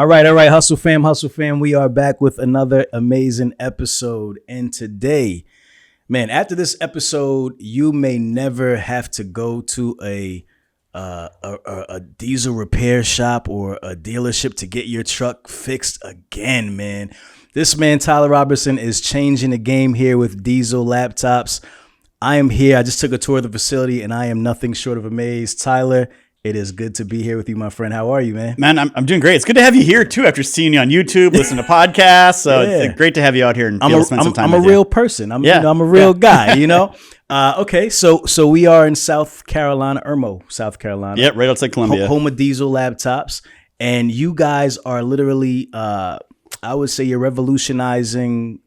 All right. Hustle fam. We are back with another amazing episode. And today, man, after this episode, you may never have to go to a diesel repair shop or a dealership to get your truck fixed again, man. This man, Tyler Robertson, is changing the game here with Diesel Laptops. I am here. I just took a tour of the facility and I am nothing short of amazed. Tyler, it is good to be here with you, my friend. How are you, man? Man, I'm doing great. It's good to have you here too. After seeing you on YouTube, listening to podcasts, so it's great to have you out here and spend some time. I'm a real person. I'm a real guy. You know. Okay, so we are in South Carolina, Irmo, South Carolina. Yep, right outside Columbia, home of Diesel Laptops, and you guys are literally, I would say, you're revolutionizing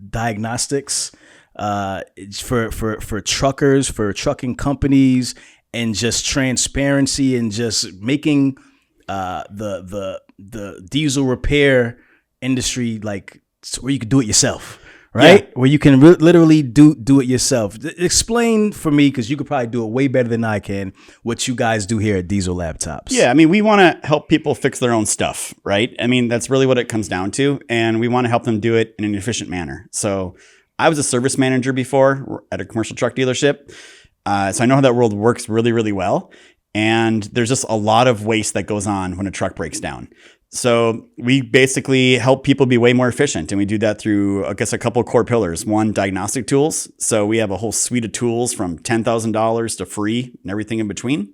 diagnostics for truckers, for trucking companies. And just transparency and just making the diesel repair industry like where you can do it yourself, right? Yeah. Where you can literally do it yourself. Explain for me, because you could probably do it way better than I can, what you guys do here at Diesel Laptops. Yeah, I mean, we want to help people fix their own stuff, right? I mean, that's really what it comes down to, and we want to help them do it in an efficient manner. So I was a service manager before at a commercial truck dealership. So I know how that world works really, really well. And there's just a lot of waste that goes on when a truck breaks down. So we basically help people be way more efficient. And we do that through, I guess, a couple of core pillars. One, diagnostic tools. So we have a whole suite of tools from $10,000 to free and everything in between.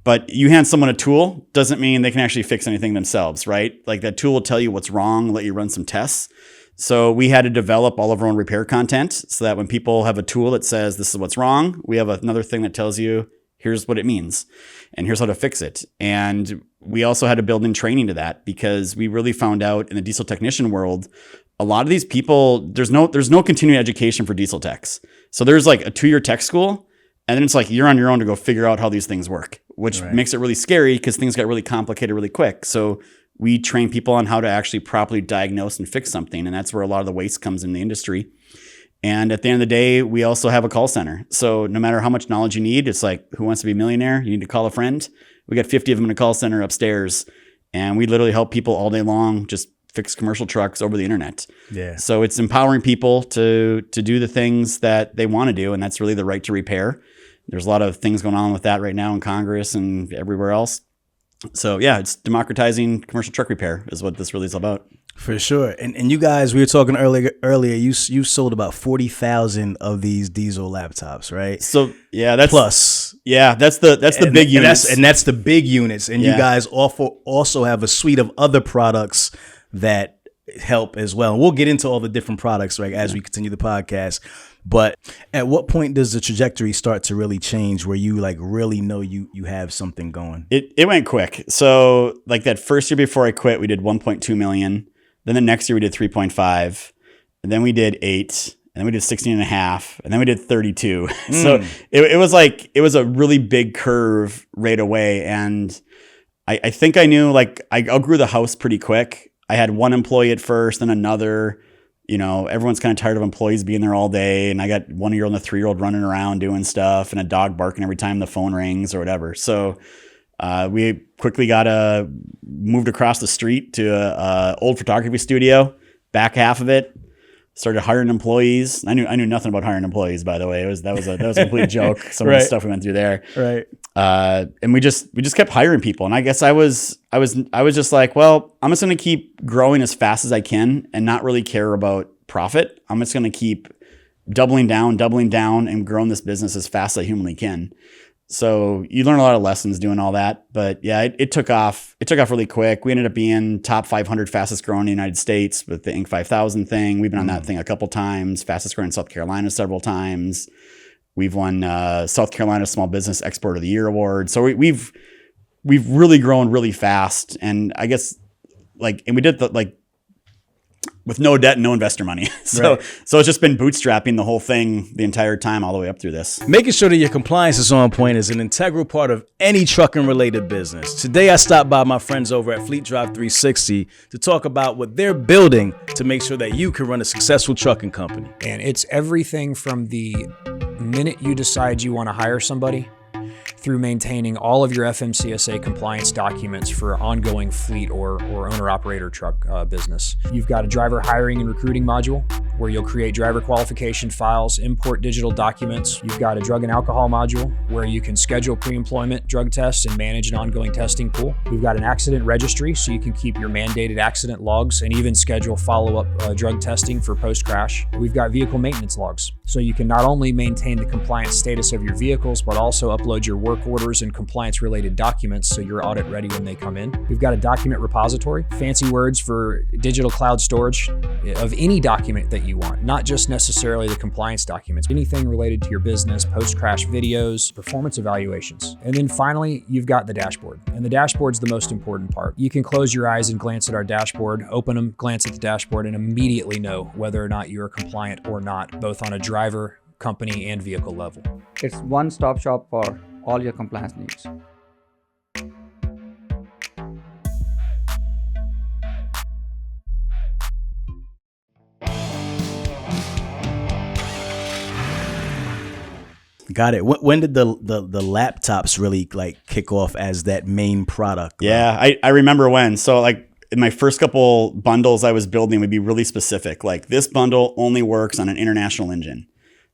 But you hand someone a tool doesn't mean they can actually fix anything themselves, right? Like that tool will tell you what's wrong, let you run some tests. So we had to develop all of our own repair content so that when people have a tool that says this is what's wrong, we have another thing that tells you here's what it means and here's how to fix it. And we also had to build in training to that because we really found out in the diesel technician world, a lot of these people, there's no continuing education for diesel techs. So there's like a 2-year tech school and then it's like you're on your own to go figure out how these things work, which makes it really scary because things got really complicated really quick. So we train people on how to actually properly diagnose and fix something. And that's where a lot of the waste comes in the industry. And at the end of the day, we also have a call center. So no matter how much knowledge you need, it's like, who wants to be a millionaire? You need to call a friend. We got 50 of them in a call center upstairs. And we literally help people all day long just fix commercial trucks over the internet. Yeah. So it's empowering people to do the things that they want to do. And that's really the right to repair. There's a lot of things going on with that right now in Congress and everywhere else. So yeah, it's democratizing commercial truck repair is what this really is about. For sure. And you guys, we were talking earlier, you sold about 40,000 of these diesel laptops, right? So yeah, that's the big units. And that's the big units. And you guys also have a suite of other products that help as well. And we'll get into all the different products, right, as we continue the podcast. But at what point does the trajectory start to really change where you like really know you have something going? It went quick. So like that first year before I quit, we did 1.2 million. Then the next year we did 3.5. And then we did 8. And then we did 16 and a half. And then we did 32. So it was a really big curve right away. And I think I knew like I outgrew the house pretty quick. I had one employee at first, then another. You know, everyone's kind of tired of employees being there all day. And I got 1-year-old and a 3-year-old running around doing stuff and a dog barking every time the phone rings or whatever. So we quickly moved across the street to a old photography studio, back half of it, started hiring employees. I knew nothing about hiring employees, by the way. That was a complete joke. Some of the stuff we went through there. Right. And we just kept hiring people. And I guess I was just like, well, I'm just going to keep growing as fast as I can and not really care about profit. I'm just going to keep doubling down and growing this business as fast as I humanly can. So you learn a lot of lessons doing all that. But yeah, it took off. It took off really quick. We ended up being top 500 fastest growing in the United States with the Inc. 5000 thing. We've been on that thing a couple times, fastest growing in South Carolina several times. We've won South Carolina Small Business Exporter of the Year award. So we've really grown really fast. And I guess and we did with no debt and no investor money. So it's just been bootstrapping the whole thing the entire time all the way up through this. Making sure that your compliance is on point is an integral part of any trucking related business. Today I stopped by my friends over at FLEETDRIVE 360 to talk about what they're building to make sure that you can run a successful trucking company. And it's everything from the minute you decide you want to hire somebody through maintaining all of your FMCSA compliance documents for ongoing fleet or owner-operator truck business. You've got a driver hiring and recruiting module where you'll create driver qualification files, import digital documents. You've got a drug and alcohol module where you can schedule pre-employment drug tests and manage an ongoing testing pool. We've got an accident registry so you can keep your mandated accident logs and even schedule follow-up drug testing for post-crash. We've got vehicle maintenance logs so you can not only maintain the compliance status of your vehicles, but also upload your work orders and compliance-related documents so you're audit ready when they come in. We've got a document repository, fancy words for digital cloud storage of any document that you want, not just necessarily the compliance documents, anything related to your business, post-crash videos, performance evaluations. And then finally, you've got the dashboard. And the dashboard's the most important part. You can close your eyes and glance at our dashboard, open them, glance at the dashboard, and immediately know whether or not you're compliant or not, both on a driver, company, and vehicle level. It's one-stop shop for all your compliance needs. Got it. When did the laptops really like kick off as that main product? Yeah, I remember when. So like in my first couple bundles I was building would be really specific. Like this bundle only works on an international engine.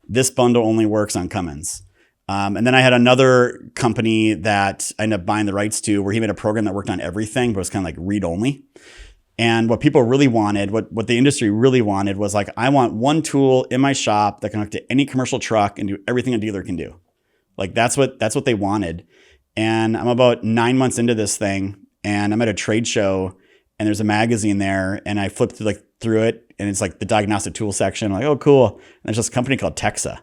This bundle only works on Cummins. And then I had another company that I ended up buying the rights to where he made a program that worked on everything, but it was kind of like read only. And what people really wanted, what the industry really wanted was like, I want one tool in my shop that can hook to any commercial truck and do everything a dealer can do. Like that's what they wanted. And I'm about 9 months into this thing and I'm at a trade show and there's a magazine there and I flipped through it and it's like the diagnostic tool section. I'm like, oh, cool. And there's this company called Texa.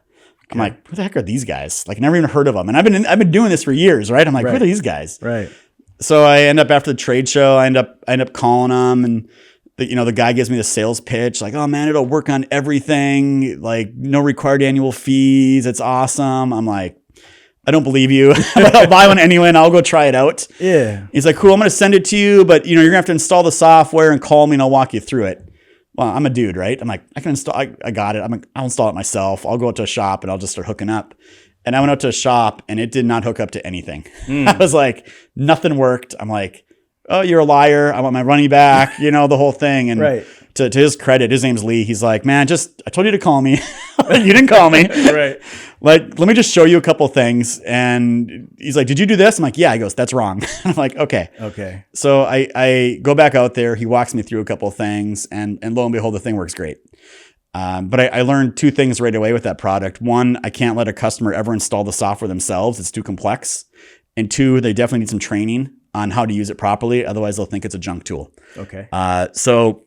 I'm like, who the heck are these guys? Like never even heard of them. And I've been doing this for years, right? I'm like, who are these guys? Right. So I end up after the trade show, I end up calling them and the guy gives me the sales pitch like, oh man, it'll work on everything. Like no required annual fees. It's awesome. I'm like, I don't believe you. I'll buy one anyway and I'll go try it out. Yeah. He's like, cool. I'm going to send it to you, but you're gonna have to install the software and call me and I'll walk you through it. Well, I'm a dude, right? I'm like, I can install, I got it. I'll install it myself. I'll go out to a shop and I'll just start hooking up. And I went out to a shop and it did not hook up to anything. I was like, nothing worked. I'm like, oh, you're a liar. I want my money back, the whole thing. And to his credit, his name's Lee. He's like, man, I told you to call me. You didn't call me. Right. Like, let me just show you a couple things. And he's like, did you do this? I'm like, yeah. He goes, that's wrong. I'm like, okay. Okay. So I go back out there. He walks me through a couple of things and lo and behold, the thing works great. But I learned two things right away with that product. One, I can't let a customer ever install the software themselves. It's too complex. And two, they definitely need some training on how to use it properly. Otherwise, they'll think it's a junk tool. Okay. So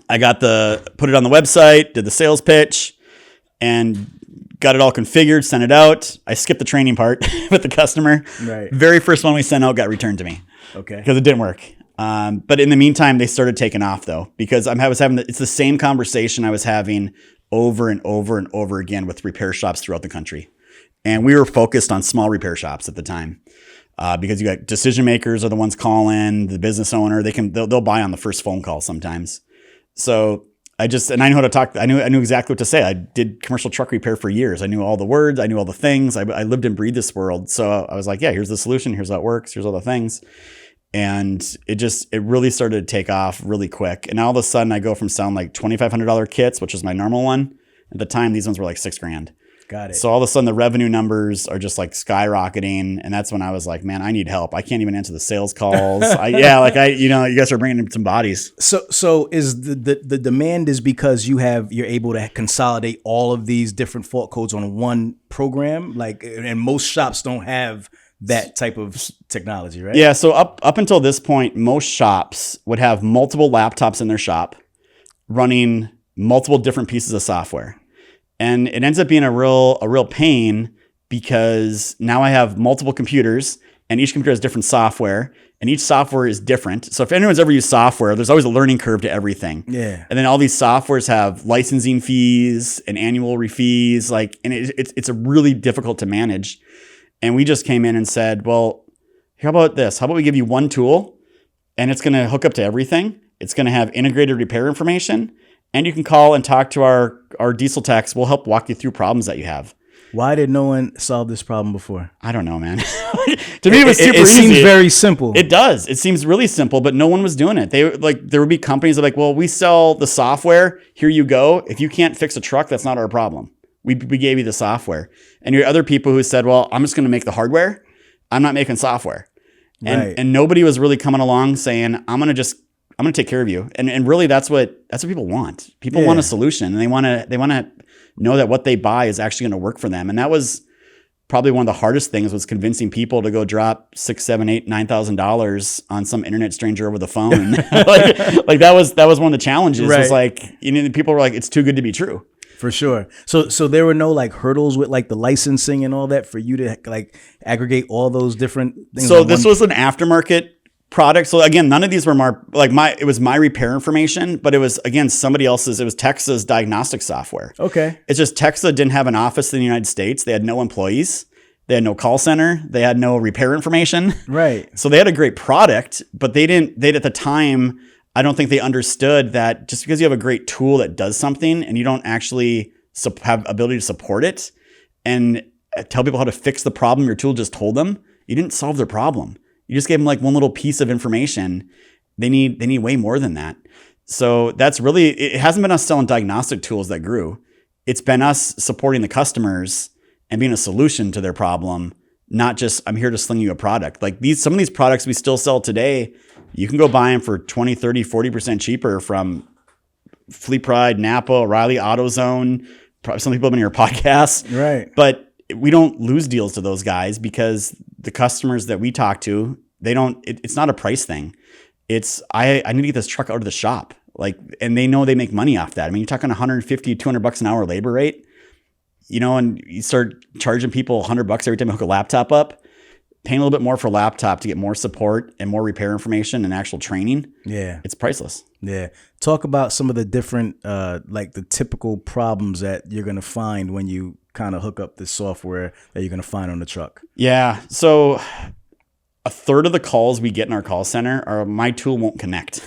I put it on the website, did the sales pitch, and got it all configured, sent it out. I skipped the training part with the customer. Right. Very first one we sent out got returned to me. Okay. Because it didn't work. But in the meantime, they started taking off though, because it's the same conversation I was having over and over and over again with repair shops throughout the country. And we were focused on small repair shops at the time, because you got decision makers are the ones calling, the business owner, they'll buy on the first phone call sometimes. So I knew how to talk. I knew exactly what to say. I did commercial truck repair for years. I knew all the words. I knew all the things. I lived and breathed this world. So I was like, yeah, here's the solution. Here's how it works. Here's all the things. And it really started to take off really quick. And all of a sudden I go from selling like $2,500 kits, which was my normal one. At the time, these ones were like $6,000. Got it. So all of a sudden the revenue numbers are just like skyrocketing. And that's when I was like, man, I need help. I can't even answer the sales calls. You guys are bringing in some bodies. So is the demand is because you're able to consolidate all of these different fault codes on one program? Like, and most shops don't have that type of technology, right? Yeah. So up until this point, most shops would have multiple laptops in their shop running multiple different pieces of software. And it ends up being a real pain because now I have multiple computers and each computer has different software and each software is different. So if anyone's ever used software, there's always a learning curve to everything. Yeah. And then all these softwares have licensing fees and annual fees, and it's a really difficult to manage. And we just came in and said, well, how about this? How about we give you one tool and it's going to hook up to everything. It's going to have integrated repair information and you can call and talk to our diesel techs. We'll help walk you through problems that you have. Why did no one solve this problem before? I don't know, man. To me, it was super It easy. seems very simple. It does. It seems really simple, but no one was doing it. There would be companies that are like, well, we sell the software. Here you go. If you can't fix a truck, that's not our problem. We gave you the software. And your other people who said, well, I'm just going to make the hardware. I'm not making software. And nobody was really coming along saying, I'm going to take care of you. And really that's what people want. People want a solution, and they want to know that what they buy is actually going to work for them. And that was probably one of the hardest things, was convincing people to go drop $6,000, $7,000, $8,000, $9,000 on some internet stranger over the phone. like that was one of the challenges. Right. Was like, people were like, it's too good to be true. For sure. So there were no like hurdles with like the licensing and all that for you to like aggregate all those different things. So this was an aftermarket product. So again, none of these were it was my repair information, but it was, again, somebody else's. It was Texa's Diagnostic Software. Okay. It's just Texa didn't have an office in the United States. They had no employees. They had no call center. They had no repair information. Right. So they had a great product, but they at the time, I don't think they understood that just because you have a great tool that does something and you don't actually have ability to support it and tell people how to fix the problem your tool just told them, you didn't solve their problem. You just gave them like one little piece of information. They need way more than that. So that's really, it hasn't been us selling diagnostic tools that grew. It's been us supporting the customers and being a solution to their problem, not just, I'm here to sling you a product. Like some of these products we still sell today, you can go buy them for 20, 30, 40% cheaper from FLEETDRIVE, Napa, O'Reilly, AutoZone. Probably some people have been in your podcast. Right. But we don't lose deals to those guys because the customers that we talk to, it's not a price thing. It's, I need to get this truck out of the shop. Like, and they know they make money off that. I mean, you're talking $150, $200 an hour labor rate, and you start charging people $100 every time you hook a laptop up, paying a little bit more for a laptop to get more support and more repair information and actual training. Yeah. It's priceless. Yeah. Talk about some of the different, like the typical problems that you're going to find when you kind of hook up this software that you're going to find on the truck. Yeah. So a third of the calls we get in our call center are my tool won't connect.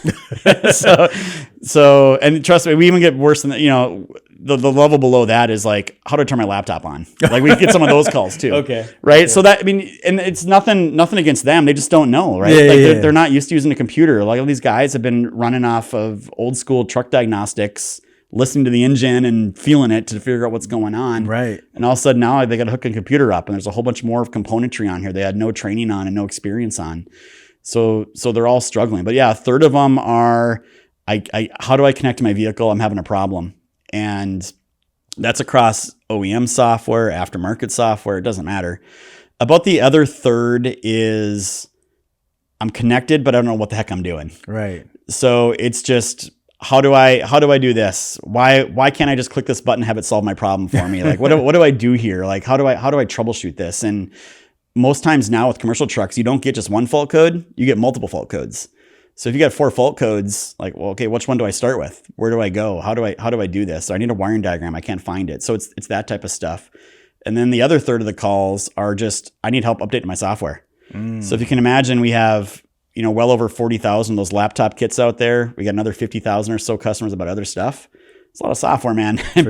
so, and trust me, we even get worse than that. The level below that is like, how do I turn my laptop on? Like we get some of those calls too. Okay. Right. Okay. So that, and it's nothing against them. They just don't know. Right. Yeah, They're not used to using a computer. Like all these guys have been running off of old school truck diagnostics, listening to the engine and feeling it to figure out what's going on. Right. And all of a sudden now they got to hook a computer up and there's a whole bunch more of componentry on here they had no training on and no experience on. So they're all struggling. But yeah, a third of them are, how do I connect to my vehicle? I'm having a problem. And that's across OEM software, aftermarket software, it doesn't matter. About the other third is I'm connected, but I don't know what the heck I'm doing. Right. So it's just, how do I do this? Why can't I just click this button and have it solve my problem for me? Like what do I do here? Like how do I troubleshoot this? And most times now with commercial trucks, you don't get just one fault code, you get multiple fault codes. So if you got 4 fault codes, like, well, okay, which one do I start with? Where do I go? How do I do this? So I need a wiring diagram. I can't find it. So it's that type of stuff. And then the other third of the calls are just, I need help updating my software. So if you can imagine, we have, well over 40,000 of those laptop kits out there. We got another 50,000 or so customers about other stuff. It's a lot of software, man. And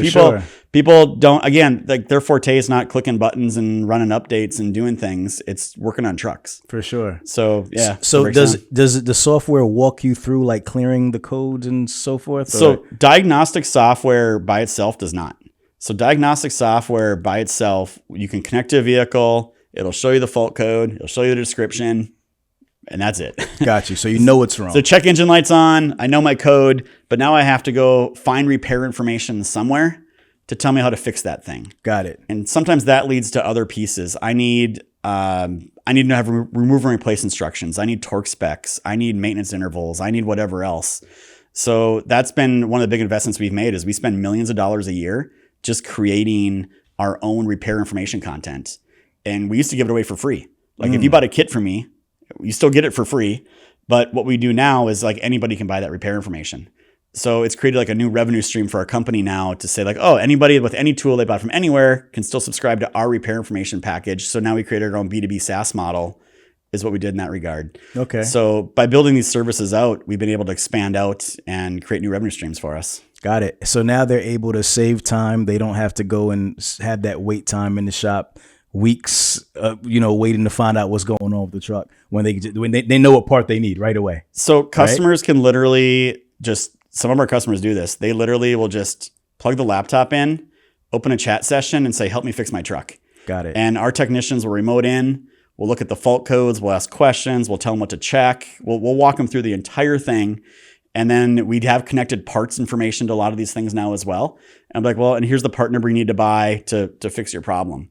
people don't, again, like their forte is not clicking buttons and running updates and doing things. It's working on trucks. For sure. So yeah. So does the software walk you through like clearing the codes and so forth? So diagnostic software by itself does not. So diagnostic software by itself, you can connect to a vehicle. It'll show you the fault code. It'll show you the description. And that's it. Got you. So you know what's wrong. So check engine lights on. I know my code, but now I have to go find repair information somewhere to tell me how to fix that thing. Got it. And sometimes that leads to other pieces. I need to have remove and replace instructions. I need torque specs. I need maintenance intervals. I need whatever else. So that's been one of the big investments we've made is we spend millions of dollars a year just creating our own repair information content. And we used to give it away for free. Like if you bought a kit from me, you still get it for free. But what we do now is like anybody can buy that repair information. So it's created like a new revenue stream for our company now to say like, oh, anybody with any tool they bought from anywhere can still subscribe to our repair information package. So now we created our own B2B SaaS model is what we did in that regard. Okay. So by building these services out, we've been able to expand out and create new revenue streams for us. Got it. So now they're able to save time. They don't have to go and have that wait time in the shop, weeks, waiting to find out what's going on with the truck when they know what part they need right away. So customers can literally some of our customers do this. They literally will just plug the laptop in, open a chat session and say, help me fix my truck. Got it. And our technicians will remote in. We'll look at the fault codes. We'll ask questions. We'll tell them what to check. We'll walk them through the entire thing. And then we'd have connected parts information to a lot of these things now as well. And I'm like, well, and here's the part number you need to buy to fix your problem.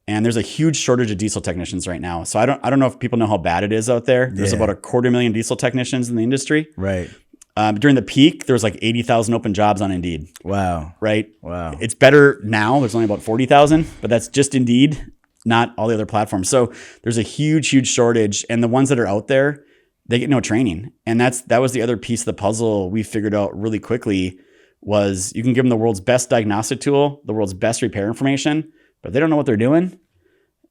And there's a huge shortage of diesel technicians right now. So I don't know if people know how bad it is out there. There's about 250,000 diesel technicians in the industry. Right. During the peak, there was like 80,000 open jobs on Indeed. Wow. Right. Wow. It's better now. There's only about 40,000, but that's just Indeed, not all the other platforms. So there's a huge, huge shortage. And the ones that are out there, they get no training. And that was the other piece of the puzzle we figured out really quickly was you can give them the world's best diagnostic tool, the world's best repair information, but if they don't know what they're doing,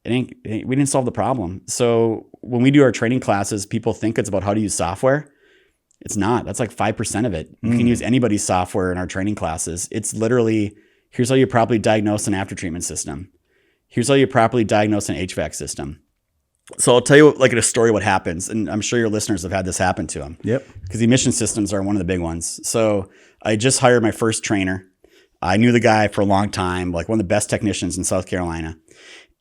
we didn't solve the problem. So when we do our training classes, people think it's about how to use software. It's not. That's like 5% of it. You can use anybody's software in our training classes. It's literally, here's how you properly diagnose an after-treatment system. Here's how you properly diagnose an HVAC system. So I'll tell you like in a story what happens, and I'm sure your listeners have had this happen to them. Yep. Because emission systems are one of the big ones. So I just hired my first trainer. I knew the guy for a long time, like one of the best technicians in South Carolina.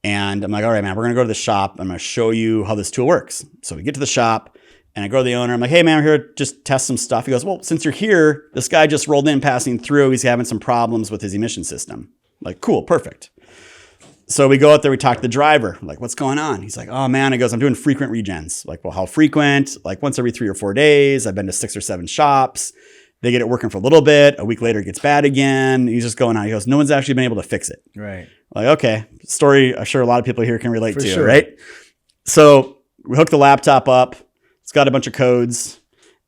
And I'm like, all right, man, we're going to go to the shop. I'm going to show you how this tool works. So we get to the shop. And I go to the owner. I'm like, hey, man, I'm here to just test some stuff. He goes, well, since you're here, this guy just rolled in passing through. He's having some problems with his emission system. I'm like, cool, perfect. So we go out there. We talk to the driver. I'm like, what's going on? He's like, oh, man. He goes, I'm doing frequent regens. Like, well, how frequent? Like once every 3 or 4 days. I've been to 6 or 7 shops. They get it working for a little bit. A week later, it gets bad again. He's just going on. He goes, no one's actually been able to fix it. Right. Like, okay. Story I'm sure a lot of people here can relate to, sure. Right? So we hook the laptop up. It's got a bunch of codes,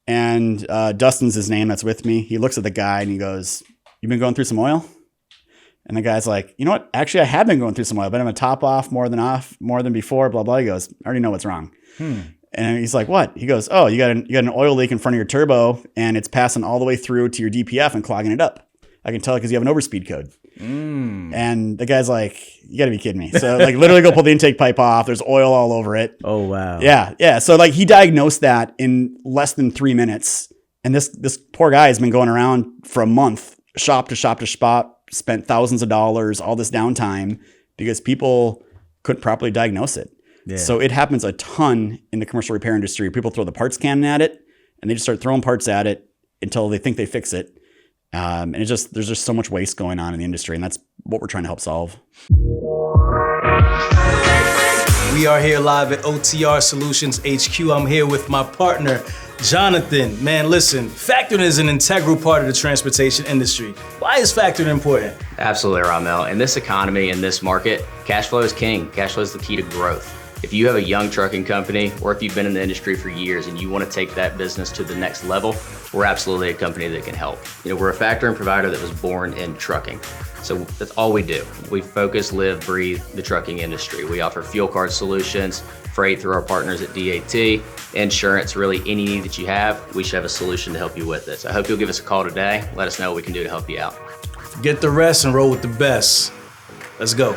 and Dustin's his name that's with me. He looks at the guy and he goes, you've been going through some oil? And the guy's like, you know what? Actually, I have been going through some oil, but I'm a top off more than before, blah, blah. He goes, I already know what's wrong. And he's like, what? He goes, oh, you got an oil leak in front of your turbo, and it's passing all the way through to your DPF and clogging it up. I can tell because you have an overspeed code. And the guy's like, you gotta be kidding me. So like literally go pull the intake pipe off. There's oil all over it. Oh, wow. Yeah. So like he diagnosed that in less than 3 minutes. And this poor guy has been going around for a month, shop to shop, spent thousands of dollars, all this downtime because people couldn't properly diagnose it. Yeah. So it happens a ton in the commercial repair industry. People throw the parts cannon at it and they just start throwing parts at it until they think they fix it. And there's just so much waste going on in the industry, and that's what we're trying to help solve. We are here live at OTR Solutions HQ. I'm here with my partner, Jonathan. Man, listen, factoring is an integral part of the transportation industry. Why is factoring important? Absolutely, Rahmel. In this economy, in this market, cash flow is king. Cash flow is the key to growth. If you have a young trucking company, or if you've been in the industry for years and you want to take that business to the next level, we're absolutely a company that can help. We're a factoring provider that was born in trucking. So that's all we do. We focus, live, breathe the trucking industry. We offer fuel card solutions, freight through our partners at DAT, insurance, really any need that you have, we should have a solution to help you with it. So I hope you'll give us a call today. Let us know what we can do to help you out. Get the rest and roll with the best. Let's go.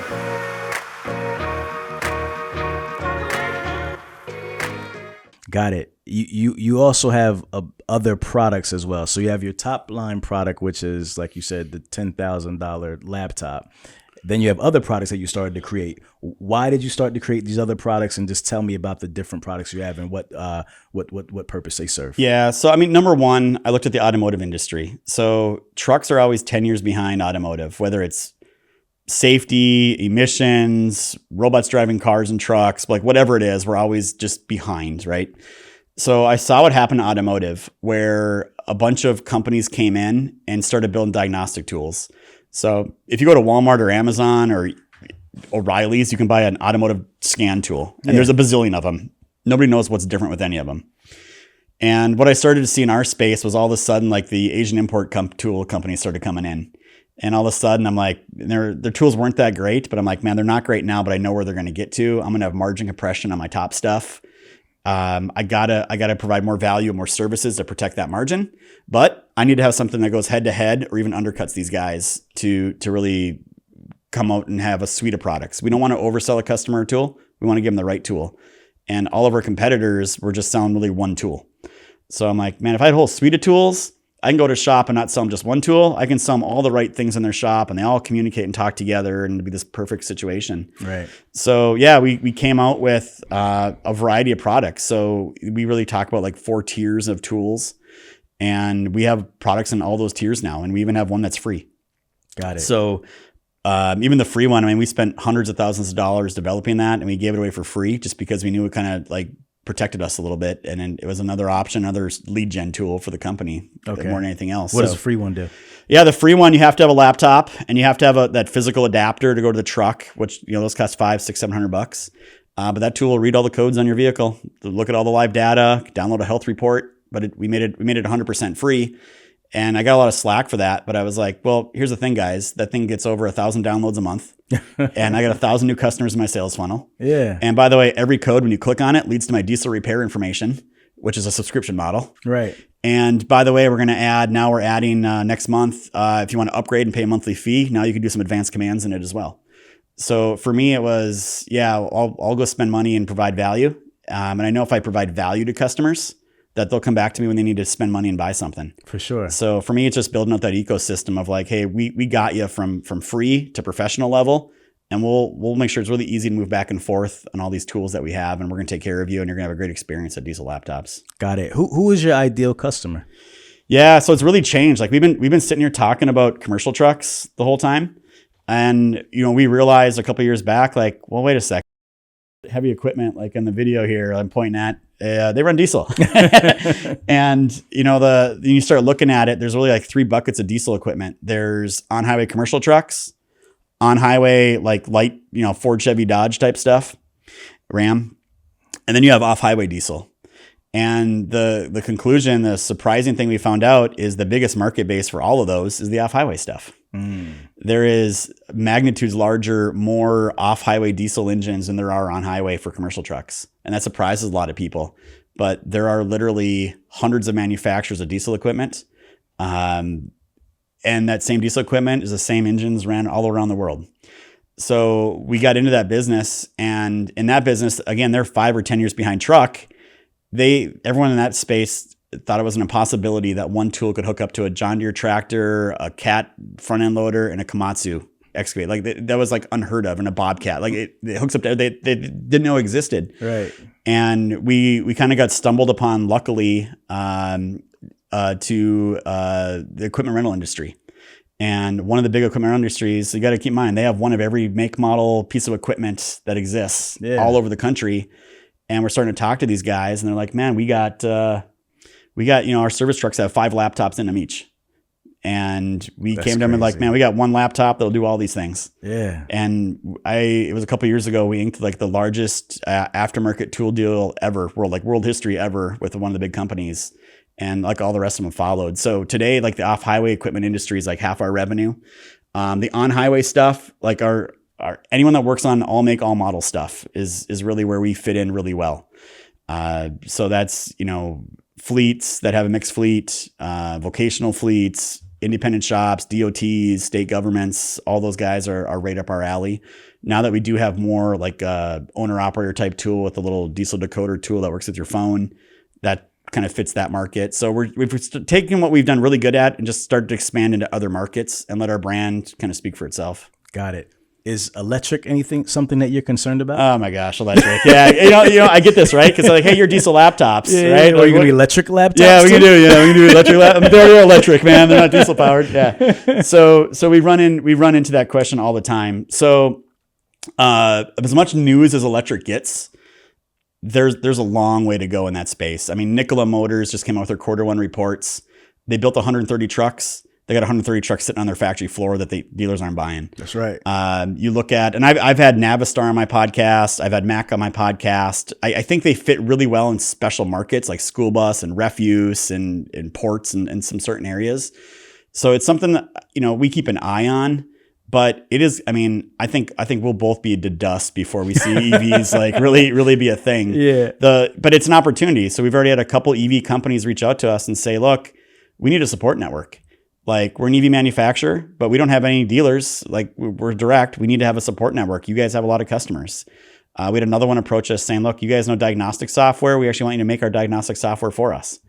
Got it. You also have other products as well. So you have your top line product, which is, like you said, the $10,000 laptop. Then you have other products that you started to create. Why did you start to create these other products? And just tell me about the different products you have and what purpose they serve. Yeah. So, I mean, number one, I looked at the automotive industry. So trucks are always 10 years behind automotive, whether it's safety, emissions, robots driving cars and trucks, like whatever it is, we're always just behind, right? So I saw what happened to automotive, where a bunch of companies came in and started building diagnostic tools. So if you go to Walmart or Amazon or O'Reilly's, you can buy an automotive scan tool, and there's a bazillion of them. Nobody knows what's different with any of them. And what I started to see in our space was all of a sudden, like the Asian import tool companies started coming in. And all of a sudden, I'm like, their tools weren't that great, but I'm like, man, they're not great now, but I know where they're going to get to. I'm going to have margin compression on my top stuff. I gotta provide more value and more services to protect that margin, but I need to have something that goes head to head or even undercuts these guys to really come out and have a suite of products. We don't want to oversell a customer a tool. We want to give them the right tool. And all of our competitors were just selling really one tool. So I'm like, man, if I had a whole suite of tools, I can go to a shop and not sell them just one tool. I can sell them all the right things in their shop and they all communicate and talk together and it'd be this perfect situation. Right. So yeah, we came out with a variety of products. So we really talk about like 4 tiers of tools, and we have products in all those tiers now. And we even have one that's free. Got it. So even the free one, I mean, we spent hundreds of thousands of dollars developing that, and we gave it away for free just because we knew it kind of like protected us a little bit. And then it was another option, another lead gen tool for the company more than anything else. What does the free one do? Yeah, the free one, you have to have a laptop and you have to have that physical adapter to go to the truck, which, those cost $500, $600, $700. But that tool will read all the codes on your vehicle, look at all the live data, download a health report. But we made it 100% free. And I got a lot of slack for that, but I was like, well, here's the thing, guys. That thing gets over 1,000 downloads a month. And I got 1,000 new customers in my sales funnel. Yeah. And by the way, every code, when you click on it, leads to my diesel repair information, which is a subscription model. Right. And by the way, we're adding next month, if you want to upgrade and pay a monthly fee, now you can do some advanced commands in it as well. So for me, it was, I'll go spend money and provide value. And I know if I provide value to customers, that they'll come back to me when they need to spend money and buy something. For sure. So for me, it's just building up that ecosystem of like, hey, we got you from free to professional level, and we'll make sure it's really easy to move back and forth on all these tools that we have, and we're going to take care of you, and you're going to have a great experience at Diesel Laptops. Got it. Who is your ideal customer? Yeah, so it's really changed. Like we've been sitting here talking about commercial trucks the whole time, and we realized a couple of years back, like, well, wait a second, heavy equipment, like in the video here, I'm pointing at. They run diesel. And you start looking at it, there's really like 3 buckets of diesel equipment. There's on-highway commercial trucks, on-highway like light, Ford, Chevy, Dodge type stuff, Ram. And then you have off-highway diesel. And the conclusion, the surprising thing we found out is the biggest market base for all of those is the off-highway stuff. There is magnitudes larger, more off-highway diesel engines than there are on-highway for commercial trucks. And that surprises a lot of people. But there are literally hundreds of manufacturers of diesel equipment. And that same diesel equipment is the same engines ran all around the world. So we got into that business. And in that business, again, they're 5 or 10 years behind truck. Everyone in that space thought it was an impossibility that one tool could hook up to a John Deere tractor, a Cat front end loader, and a Komatsu excavator. Like that was like unheard of, and a Bobcat. Like it hooks up to they didn't know existed. Right. And we kind of got stumbled upon, luckily, to the equipment rental industry. And one of the big equipment rental industries, you got to keep in mind, they have one of every make, model, piece of equipment that exists all over the country. And we're starting to talk to these guys, and they're like, man, we got our service trucks have 5 laptops in them each. And we came to them and like, man, we got 1 laptop that'll do all these things. Yeah. And it was a couple of years ago, we inked like the largest aftermarket tool deal ever, world history ever, with one of the big companies. And like all the rest of them followed. So today, like the off-highway equipment industry is like half our revenue. The on-highway stuff, like anyone that works on all make, all model stuff is really where we fit in really well. So that's, fleets that have a mixed fleet, vocational fleets, independent shops, DOTs, state governments, all those guys are right up our alley. Now that we do have more like owner operator type tool with a little diesel decoder tool that works with your phone, that kind of fits that market. So we've taken what we've done really good at and just started to expand into other markets and let our brand kind of speak for itself. Got it. Is electric something that you're concerned about? Oh my gosh, electric. Yeah, I get this, right? Because like, hey, you're Diesel Laptops, right? Are you gonna be electric laptops? Yeah, we can do electric laptops. They're electric, man. They're not diesel powered. Yeah. So we run into that question all the time. So as much news as electric gets, there's a long way to go in that space. I mean, Nikola Motors just came out with their Q1 reports. They built 130 trucks. They got 130 trucks sitting on their factory floor that dealers aren't buying. That's right. You look at, and I've had Navistar on my podcast. I've had Mac on my podcast. I think they fit really well in special markets like school bus and refuse and ports and some certain areas. So it's something that, we keep an eye on, But it is, I mean, I think we'll both be to dust before we see EVs like really be a thing. Yeah. But it's an opportunity. So we've already had a couple EV companies reach out to us and say, look, we need a support network. Like, we're an EV manufacturer, but we don't have any dealers. Like, we're direct. We need to have a support network. You guys have a lot of customers. We had another one approach us saying, look, you guys know Diagnostic Software. We actually want you to make our Diagnostic Software for us.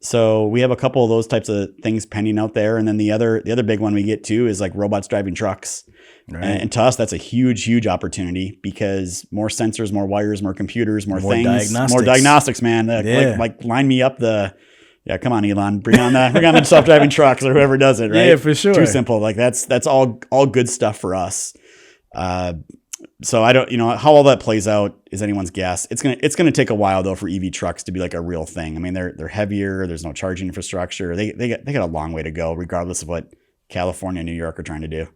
So we have a couple of those types of things pending out there. And then the other big one we get to is like robots driving trucks. Right. And to us, that's a huge opportunity because more sensors, more wires, more computers, more things, more diagnostics, man. Like line me up yeah, come on, Elon, bring on the self-driving trucks or whoever does it, right? Yeah, for sure. Too simple. Like that's all good stuff for us. So I don't, how all that plays out is anyone's guess. It's gonna take a while though for EV trucks to be like a real thing. I mean, they're heavier. There's no charging infrastructure. They got a long way to go, regardless of what California and New York are trying to do.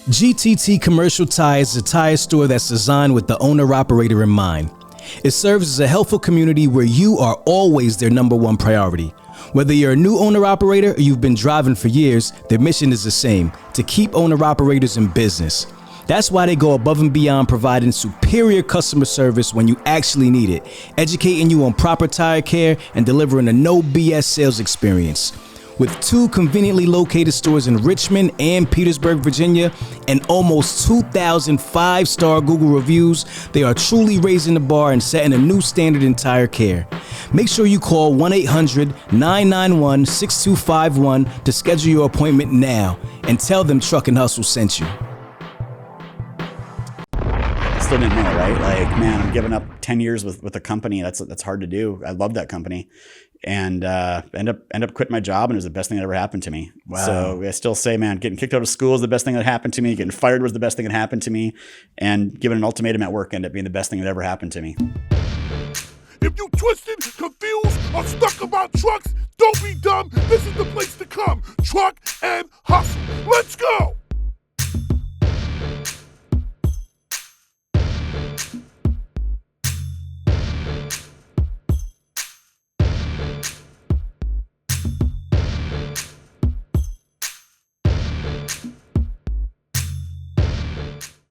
GTT Commercial Tire is a tire store that's designed with the owner-operator in mind. It serves as a helpful community where you are always their number one priority. Whether you're a new owner-operator or you've been driving for years, their mission is the same: to keep owner-operators in business. That's why they go above and beyond providing superior customer service when you actually need it, educating you on proper tire care and delivering a no BS sales experience. With 2 conveniently located stores in Richmond and Petersburg, Virginia, and almost 2,000 5-star Google reviews, they are truly raising the bar and setting a new standard in tire care. Make sure you call 1-800-991-6251 to schedule your appointment now and tell them Truck and Hustle sent you. Still didn't know, right? Like, man, I'm giving up 10 years with a company. That's hard to do. I love that company. And end up quitting my job, and it was the best thing that ever happened to me. Wow. So I still say, man, getting kicked out of school is the best thing that happened to me. Getting fired was the best thing that happened to me. And given an ultimatum at work ended up being the best thing that ever happened to me. If you twisted, confused, or stuck about trucks, don't be dumb. This